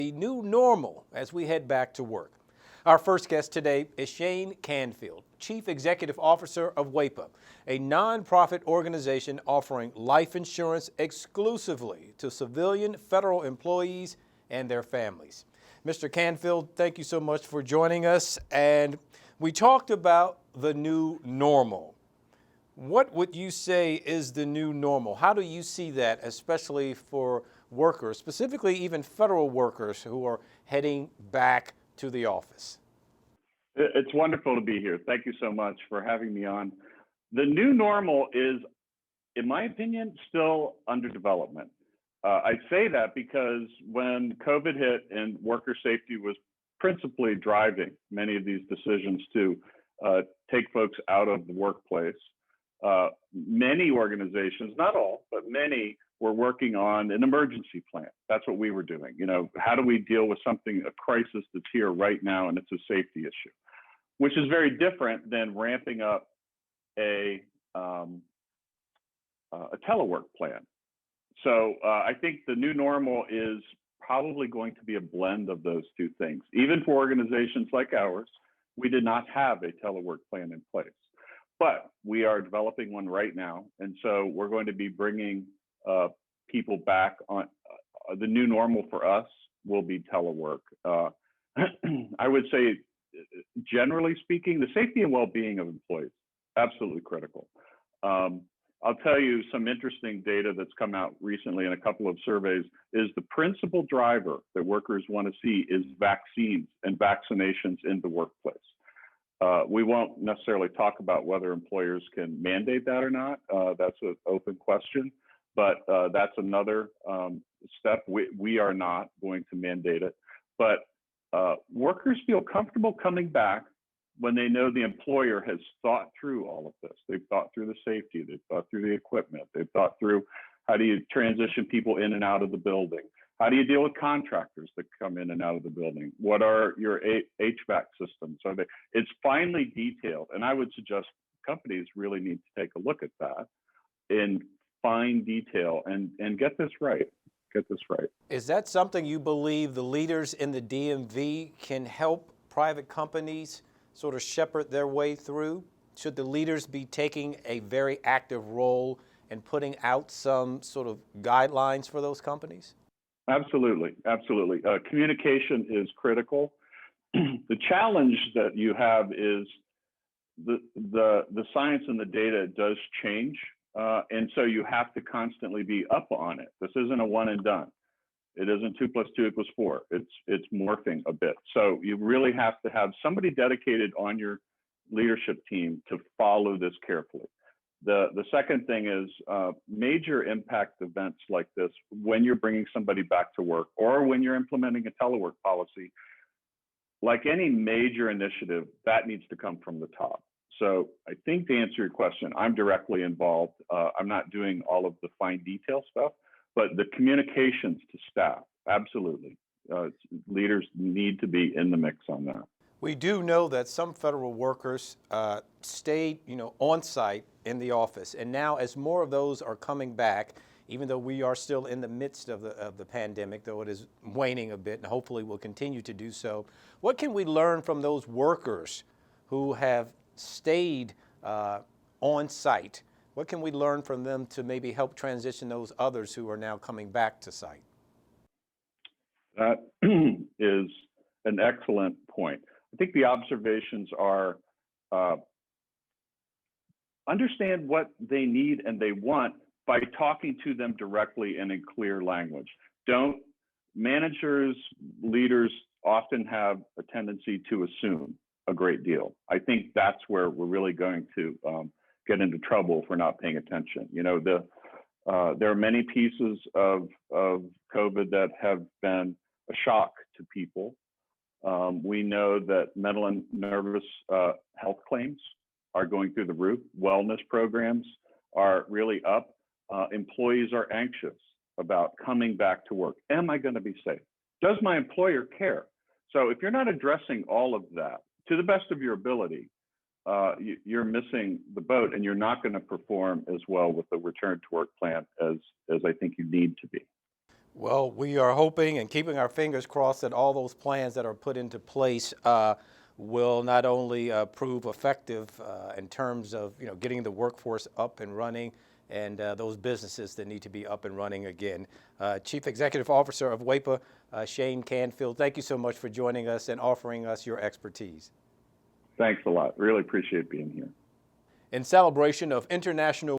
The new normal as we head back to work. Our first guest today is Shane Canfield, Chief Executive Officer of WAEPA, a nonprofit organization offering life insurance exclusively to civilian federal employees and their families. Mr. Canfield, thank you so much for joining us. And we talked about the new normal. What would you say is the new normal? How do you see that, especially for workers, specifically even federal workers who are heading back to the office? It's wonderful to be here. Thank you so much for having me on. The new normal is, in my opinion, still under development. I say that because when COVID hit and worker safety was principally driving many of these decisions to take folks out of the workplace, many organizations, not all, but many, were working on an emergency plan. That's what we were doing. You know, how do we deal with something, a crisis that's here right now, and it's a safety issue, which is very different than ramping up a telework plan. So I think the new normal is probably going to be a blend of those two things. Even for organizations like ours, we did not have a telework plan in place, but we are developing one right now. And so we're going to be bringing people back on. The new normal for us will be telework. I would say, generally speaking, the safety and well-being of employees, absolutely critical. I'll tell you some interesting data that's come out recently in a couple of surveys is the principal driver that workers want to see is vaccines and vaccinations in the workplace. We won't necessarily talk about whether employers can mandate that or not. That's an open question, but that's another step. We are not going to mandate it, but workers feel comfortable coming back when they know the employer has thought through all of this. They've thought through the safety, they've thought through the equipment, they've thought through how do you transition people in and out of the building? How do you deal with contractors that come in and out of the building? What are your HVAC systems? It's finely detailed, and I would suggest companies really need to take a look at that in fine detail and get this right. Get this right. Is that something you believe the leaders in the DMV can help private companies sort of shepherd their way through? Should the leaders be taking a very active role in putting out some sort of guidelines for those companies? Absolutely, absolutely. Communication is critical. The challenge that you have is the science and the data does change, and so you have to constantly be up on it. This isn't a one and done. It isn't 2 + 2 = 4. It's morphing a bit. So you really have to have somebody dedicated on your leadership team to follow this carefully. The second thing is major impact events like this, when you're bringing somebody back to work or when you're implementing a telework policy, like any major initiative, that needs to come from the top. So I think to answer your question, I'm directly involved. I'm not doing all of the fine detail stuff, but the communications to staff, absolutely. Leaders need to be in the mix on that. We do know that some federal workers stayed, on site in the office, and now as more of those are coming back, even though we are still in the midst of the pandemic, though it is waning a bit, and hopefully will continue to do so. What can we learn from those workers who have stayed on site? What can we learn from them to maybe help transition those others who are now coming back to site? That is an excellent point. I think the observations are understand what they need and they want by talking to them directly and in clear language. Managers, leaders often have a tendency to assume a great deal. I think that's where we're really going to get into trouble if we're not paying attention. There are many pieces of COVID that have been a shock to people. We know that mental and nervous health claims are going through the roof. Wellness programs are really up. Employees are anxious about coming back to work. Am I going to be safe? Does my employer care? So if you're not addressing all of that to the best of your ability, you're missing the boat, and you're not going to perform as well with the return to work plan as I think you need to be. Well, we are hoping and keeping our fingers crossed that all those plans that are put into place will not only prove effective in terms of getting the workforce up and running and those businesses that need to be up and running again. Chief Executive Officer of WAEPA, Shane Canfield, thank you so much for joining us and offering us your expertise. Thanks a lot. Really appreciate being here. In celebration of International